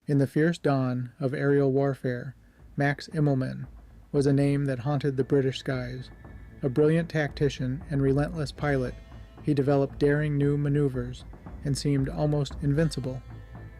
In the fierce dawn of aerial warfare, Max Immelmann was a name that haunted the British skies. A brilliant tactician and relentless pilot, he developed daring new maneuvers and seemed almost invincible.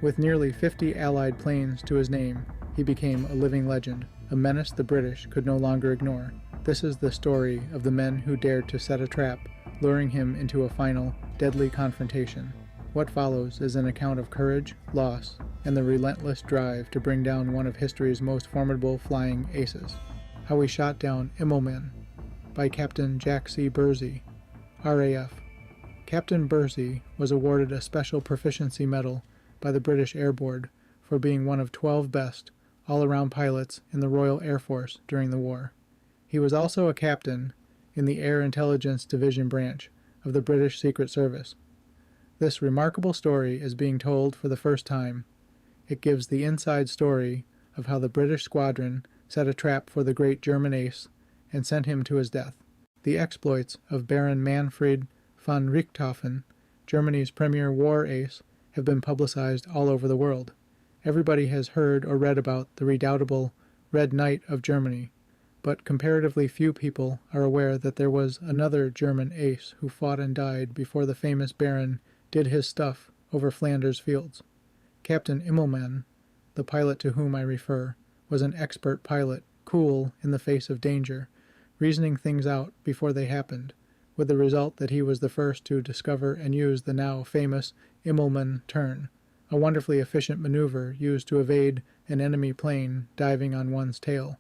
With nearly 50 Allied planes to his name, he became a living legend, a menace the British could no longer ignore. This is the story of the men who dared to set a trap, luring him into a final, deadly confrontation. What follows is an account of courage, loss, and the relentless drive to bring down one of history's most formidable flying aces. How he shot down Immelmann, by Captain Jack C. Bursey, RAF. Captain Bursey was awarded a Special Proficiency Medal by the British Air Board for being one of 12 best all-around pilots in the Royal Air Force during the war. He was also a captain in the Air Intelligence Division branch of the British Secret Service. This remarkable story is being told for the first time. It gives the inside story of how the British squadron set a trap for the great German ace and sent him to his death. The exploits of Baron Manfred von Richthofen, Germany's premier war ace, have been publicized all over the world. Everybody has heard or read about the redoubtable Red Knight of Germany, but comparatively few people are aware that there was another German ace who fought and died before the famous Baron did his stuff over Flanders fields. Captain Immelmann, the pilot to whom I refer, was an expert pilot, cool in the face of danger, reasoning things out before they happened, with the result that he was the first to discover and use the now famous Immelmann turn, a wonderfully efficient maneuver used to evade an enemy plane diving on one's tail.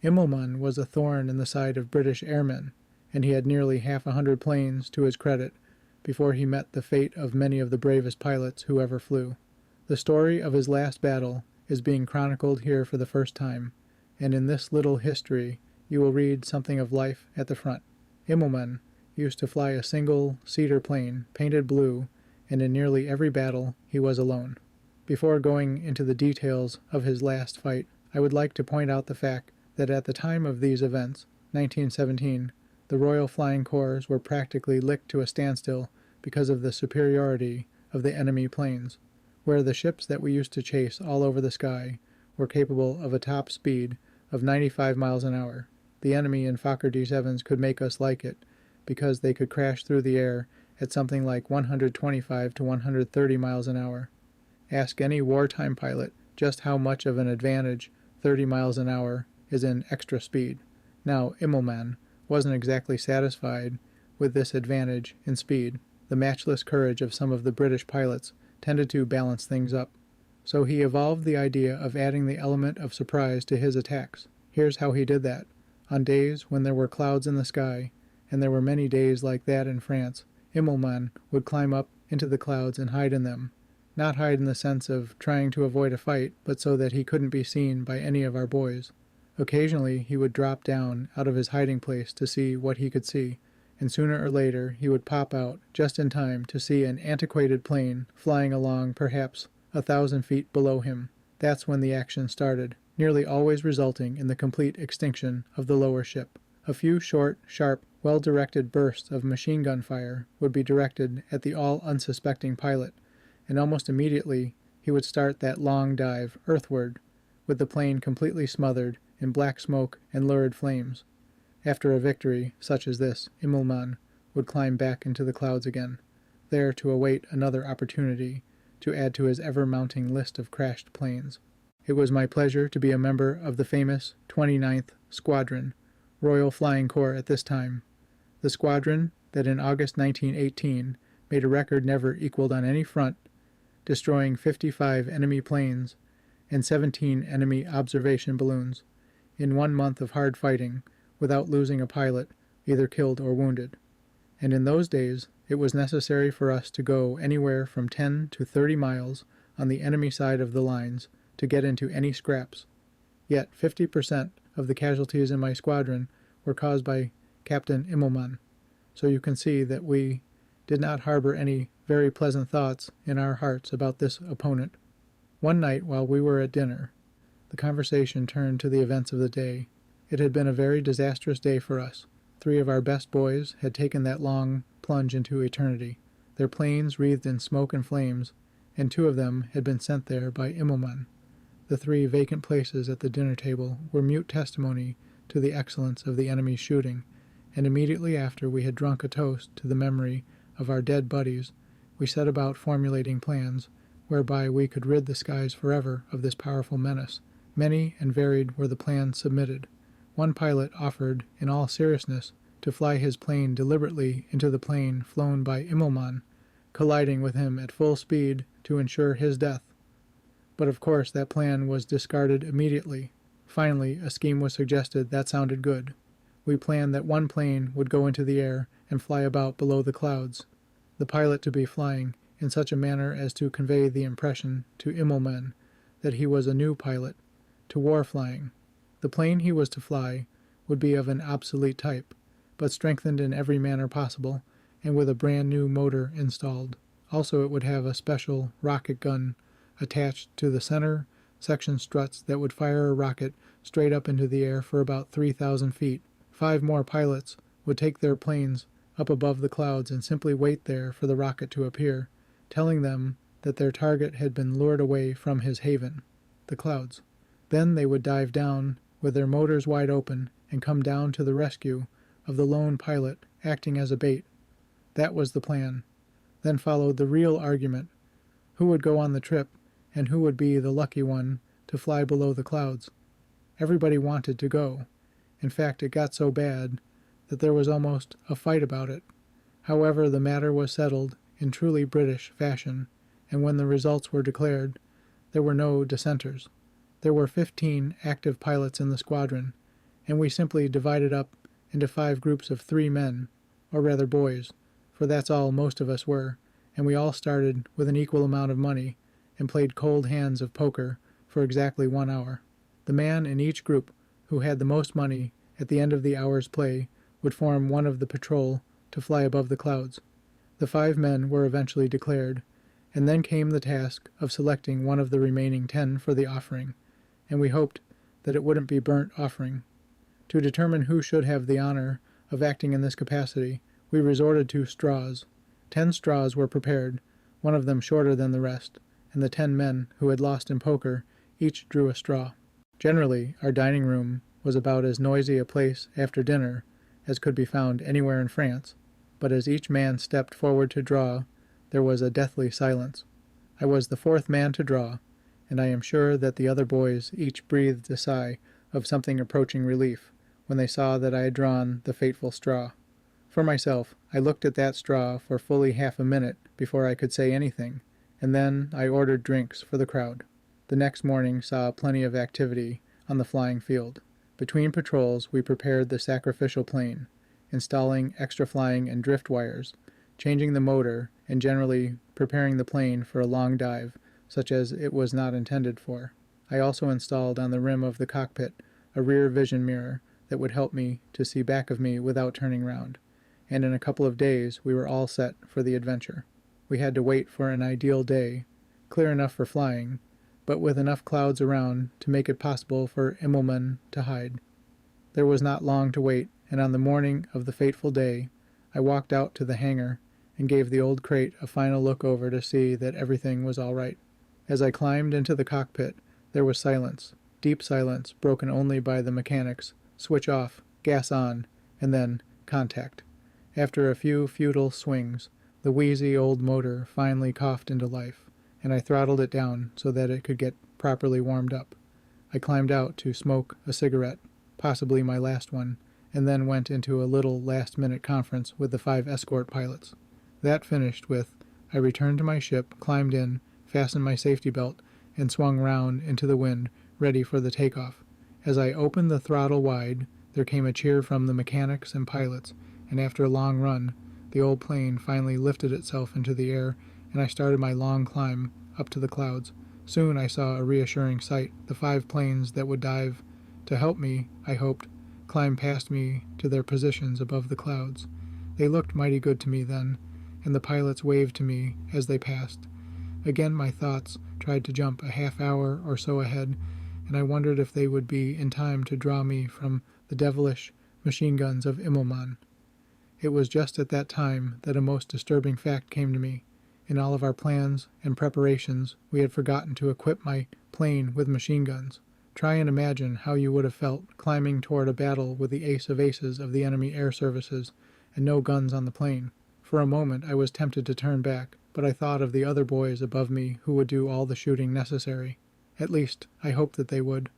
Immelmann was a thorn in the side of British airmen, and he had nearly 100 planes to his credit before he met the fate of many of the bravest pilots who ever flew. The story of his last battle is being chronicled here for the first time, and in this little history you will read something of life at the front. Immelmann used to fly a single cedar plane painted blue, and in nearly every battle he was alone. Before going into the details of his last fight, I would like to point out the fact that at the time of these events, 1917, the Royal Flying Corps were practically licked to a standstill because of the superiority of the enemy planes, where the ships that we used to chase all over the sky were capable of a top speed of 95 miles an hour. The enemy in Fokker D-7s could make us like it because they could crash through the air at something like 125 to 130 miles an hour. Ask any wartime pilot just how much of an advantage 30 miles an hour is in extra speed. Now, Immelmann wasn't exactly satisfied with this advantage in speed. The matchless courage of some of the British pilots tended to balance things up. So he evolved the idea of adding the element of surprise to his attacks. Here's how he did that. On days when there were clouds in the sky, and there were many days like that in France, Immelmann would climb up into the clouds and hide in them. Not hide in the sense of trying to avoid a fight, but so that he couldn't be seen by any of our boys. Occasionally he would drop down out of his hiding place to see what he could see, and sooner or later he would pop out just in time to see an antiquated plane flying along perhaps 1,000 feet below him. That's when the action started, nearly always resulting in the complete extinction of the lower ship. A few short, sharp, well-directed bursts of machine gun fire would be directed at the all-unsuspecting pilot, and almost immediately he would start that long dive earthward, with the plane completely smothered in black smoke and lurid flames. After a victory such as this, Immelmann would climb back into the clouds again, there to await another opportunity to add to his ever-mounting list of crashed planes. It was my pleasure to be a member of the famous 29th Squadron, Royal Flying Corps at this time, the squadron that in August 1918 made a record never equaled on any front, destroying 55 enemy planes and 17 enemy observation balloons in 1 month of hard fighting without losing a pilot, either killed or wounded. And in those days, it was necessary for us to go anywhere from 10 to 30 miles on the enemy side of the lines to get into any scraps. Yet 50% of the casualties in my squadron were caused by Captain Immelmann, so you can see that we did not harbor any very pleasant thoughts in our hearts about this opponent. One night while we were at dinner, the conversation turned to the events of the day. It had been a very disastrous day for us. 3 of our best boys had taken that long plunge into eternity, their planes wreathed in smoke and flames, and 2 of them had been sent there by Immelmann. The 3 vacant places at the dinner table were mute testimony to the excellence of the enemy's shooting, and immediately after we had drunk a toast to the memory of our dead buddies, we set about formulating plans whereby we could rid the skies forever of this powerful menace. Many and varied were the plans submitted. One pilot offered, in all seriousness, to fly his plane deliberately into the plane flown by Immelmann, colliding with him at full speed to ensure his death. But of course that plan was discarded immediately. Finally, a scheme was suggested that sounded good. We planned that one plane would go into the air and fly about below the clouds, the pilot to be flying in such a manner as to convey the impression to Immelmann that he was a new pilot, to war flying. The plane he was to fly would be of an obsolete type, but strengthened in every manner possible, and with a brand new motor installed. Also it would have a special rocket gun attached to the center section struts that would fire a rocket straight up into the air for about 3,000 feet. 5 more pilots would take their planes up above the clouds and simply wait there for the rocket to appear, telling them that their target had been lured away from his haven, the clouds. Then they would dive down with their motors wide open and come down to the rescue of the lone pilot acting as a bait. That was the plan. Then followed the real argument. Who would go on the trip, and who would be the lucky one to fly below the clouds? Everybody wanted to go. In fact, it got so bad that there was almost a fight about it. However, the matter was settled in truly British fashion, and when the results were declared, there were no dissenters. There were 15 active pilots in the squadron, and we simply divided up into 5 groups of 3 men, or rather boys, for that's all most of us were, and we all started with an equal amount of money and played cold hands of poker for exactly 1 hour. The man in each group who had the most money at the end of the hour's play would form one of the patrol to fly above the clouds. The 5 men were eventually declared, and then came the task of selecting one of the remaining 10 for the offering, and we hoped that it wouldn't be burnt offering. To determine who should have the honor of acting in this capacity, we resorted to straws. 10 straws were prepared, one of them shorter than the rest, and the 10 men who had lost in poker each drew a straw. Generally, our dining room was about as noisy a place after dinner as could be found anywhere in France, but as each man stepped forward to draw, there was a deathly silence. I was the 4th man to draw, and I am sure that the other boys each breathed a sigh of something approaching relief when they saw that I had drawn the fateful straw. For myself, I looked at that straw for fully half a minute before I could say anything, and then I ordered drinks for the crowd. The next morning saw plenty of activity on the flying field. Between patrols we prepared the sacrificial plane, installing extra flying and drift wires, changing the motor, and generally preparing the plane for a long dive, such as it was not intended for. I also installed on the rim of the cockpit a rear vision mirror that would help me to see back of me without turning round, and in a couple of days we were all set for the adventure. We had to wait for an ideal day, clear enough for flying, but with enough clouds around to make it possible for Immelmann to hide. There was not long to wait, and on the morning of the fateful day, I walked out to the hangar and gave the old crate a final look over to see that everything was all right. As I climbed into the cockpit, there was silence, deep silence broken only by the mechanics, switch off, gas on, and then contact. After a few futile swings, the wheezy old motor finally coughed into life, and I throttled it down so that it could get properly warmed up. I climbed out to smoke a cigarette, possibly my last one, and then went into a little last-minute conference with the 5 escort pilots. That finished with, I returned to my ship, climbed in, fastened my safety belt, and swung round into the wind, ready for the takeoff. As I opened the throttle wide, there came a cheer from the mechanics and pilots, and after a long run, the old plane finally lifted itself into the air, and I started my long climb up to the clouds. Soon I saw a reassuring sight. The 5 planes that would dive to help me, I hoped, climb past me to their positions above the clouds. They looked mighty good to me then, and the pilots waved to me as they passed. Again my thoughts tried to jump a half hour or so ahead, and I wondered if they would be in time to draw me from the devilish machine guns of Immelmann. It was just at that time that a most disturbing fact came to me. In all of our plans and preparations, we had forgotten to equip my plane with machine guns. Try and imagine how you would have felt climbing toward a battle with the ace of aces of the enemy air services and no guns on the plane. For a moment I was tempted to turn back, but I thought of the other boys above me who would do all the shooting necessary. At least, I hoped that they would.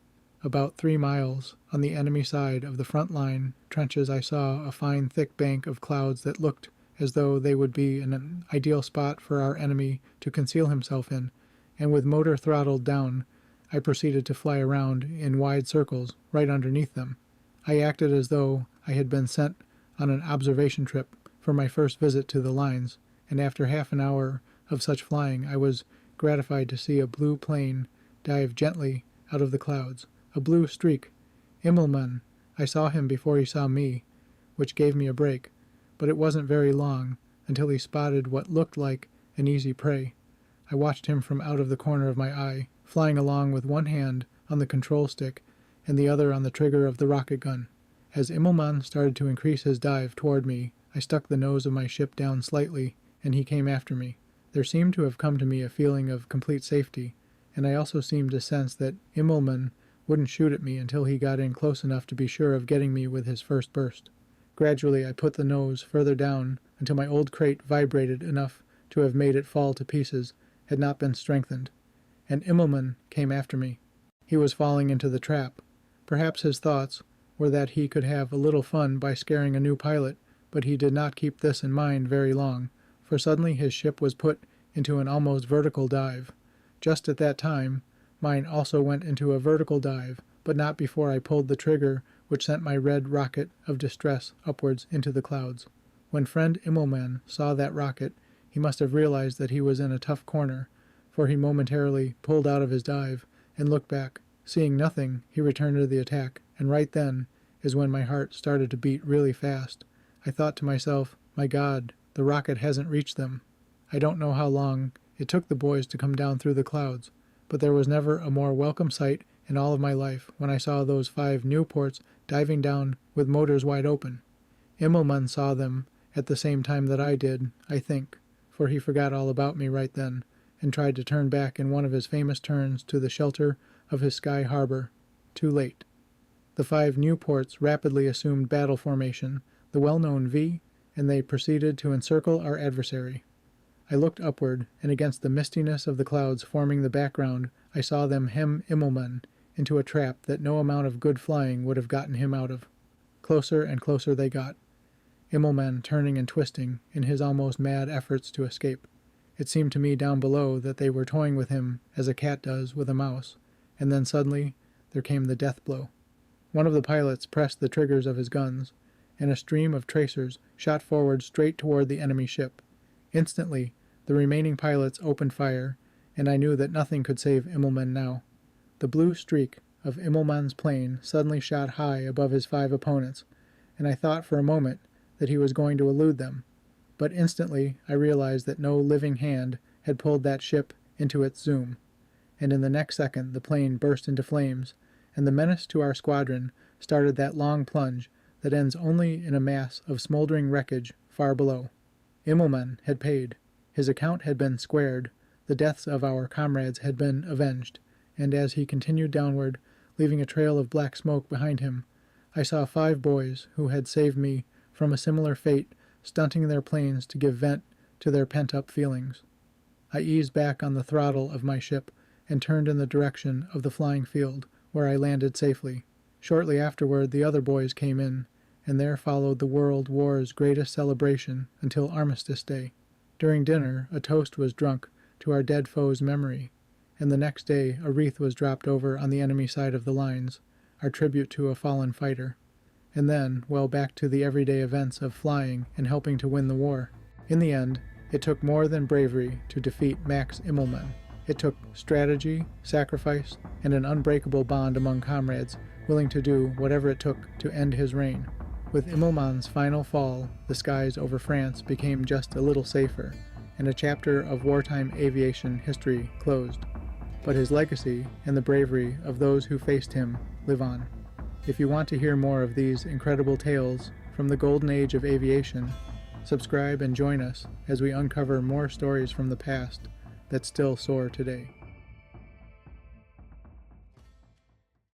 About 3 miles on the enemy side of the front line trenches I saw a fine thick bank of clouds that looked as though they would be an ideal spot for our enemy to conceal himself in, and with motor throttled down, I proceeded to fly around in wide circles right underneath them. I acted as though I had been sent on an observation trip for my first visit to the lines, and after half an hour of such flying I was gratified to see a blue plane dive gently out of the clouds. A blue streak. Immelmann. I saw him before he saw me, which gave me a break, but it wasn't very long until he spotted what looked like an easy prey. I watched him from out of the corner of my eye, flying along with one hand on the control stick and the other on the trigger of the rocket gun. As Immelmann started to increase his dive toward me, I stuck the nose of my ship down slightly, and he came after me. There seemed to have come to me a feeling of complete safety, and I also seemed to sense that Immelmann wouldn't shoot at me until he got in close enough to be sure of getting me with his first burst. Gradually I put the nose further down until my old crate vibrated enough to have made it fall to pieces had not been strengthened, and Immelmann came after me. He was falling into the trap. Perhaps his thoughts were that he could have a little fun by scaring a new pilot, but he did not keep this in mind very long, for suddenly his ship was put into an almost vertical dive. Just at that time, mine also went into a vertical dive, but not before I pulled the trigger which sent my red rocket of distress upwards into the clouds. When friend Immelmann saw that rocket, he must have realized that he was in a tough corner, for he momentarily pulled out of his dive and looked back. Seeing nothing, he returned to the attack, and right then is when my heart started to beat really fast. I thought to myself, my God, the rocket hasn't reached them. I don't know how long it took the boys to come down through the clouds, but there was never a more welcome sight in all of my life when I saw those 5 Nieuports diving down with motors wide open. Immelmann saw them at the same time that I did, I think, for he forgot all about me right then, and tried to turn back in one of his famous turns to the shelter of his sky harbor. Too late. The 5 Nieuports rapidly assumed battle formation, the well-known V, and they proceeded to encircle our adversary. I looked upward, and against the mistiness of the clouds forming the background, I saw them hem Immelmann into a trap that no amount of good flying would have gotten him out of. Closer and closer they got, Immelmann turning and twisting in his almost mad efforts to escape. It seemed to me down below that they were toying with him as a cat does with a mouse, and then suddenly there came the death blow. One of the pilots pressed the triggers of his guns, and a stream of tracers shot forward straight toward the enemy ship. Instantly, the remaining pilots opened fire, and I knew that nothing could save Immelmann now. The blue streak of Immelmann's plane suddenly shot high above his 5 opponents, and I thought for a moment that he was going to elude them. But instantly I realized that no living hand had pulled that ship into its zoom, and in the next second the plane burst into flames, and the menace to our squadron started that long plunge that ends only in a mass of smoldering wreckage far below. Immelmann had paid. His account had been squared. The deaths of our comrades had been avenged, and as he continued downward, leaving a trail of black smoke behind him, I saw 5 boys who had saved me from a similar fate stunting their planes to give vent to their pent-up feelings. I eased back on the throttle of my ship and turned in the direction of the flying field, where I landed safely. Shortly afterward the other boys came in, and there followed the World War's greatest celebration until Armistice Day. During dinner a toast was drunk to our dead foe's memory, and the next day a wreath was dropped over on the enemy side of the lines, our tribute to a fallen fighter. And then, well, back to the everyday events of flying and helping to win the war. In the end, it took more than bravery to defeat Max Immelmann. It took strategy, sacrifice, and an unbreakable bond among comrades willing to do whatever it took to end his reign. With Immelmann's final fall, the skies over France became just a little safer, and a chapter of wartime aviation history closed. But his legacy and the bravery of those who faced him live on. If you want to hear more of these incredible tales from the golden age of aviation, Subscribe and join us as we uncover more stories from the past that still soar today.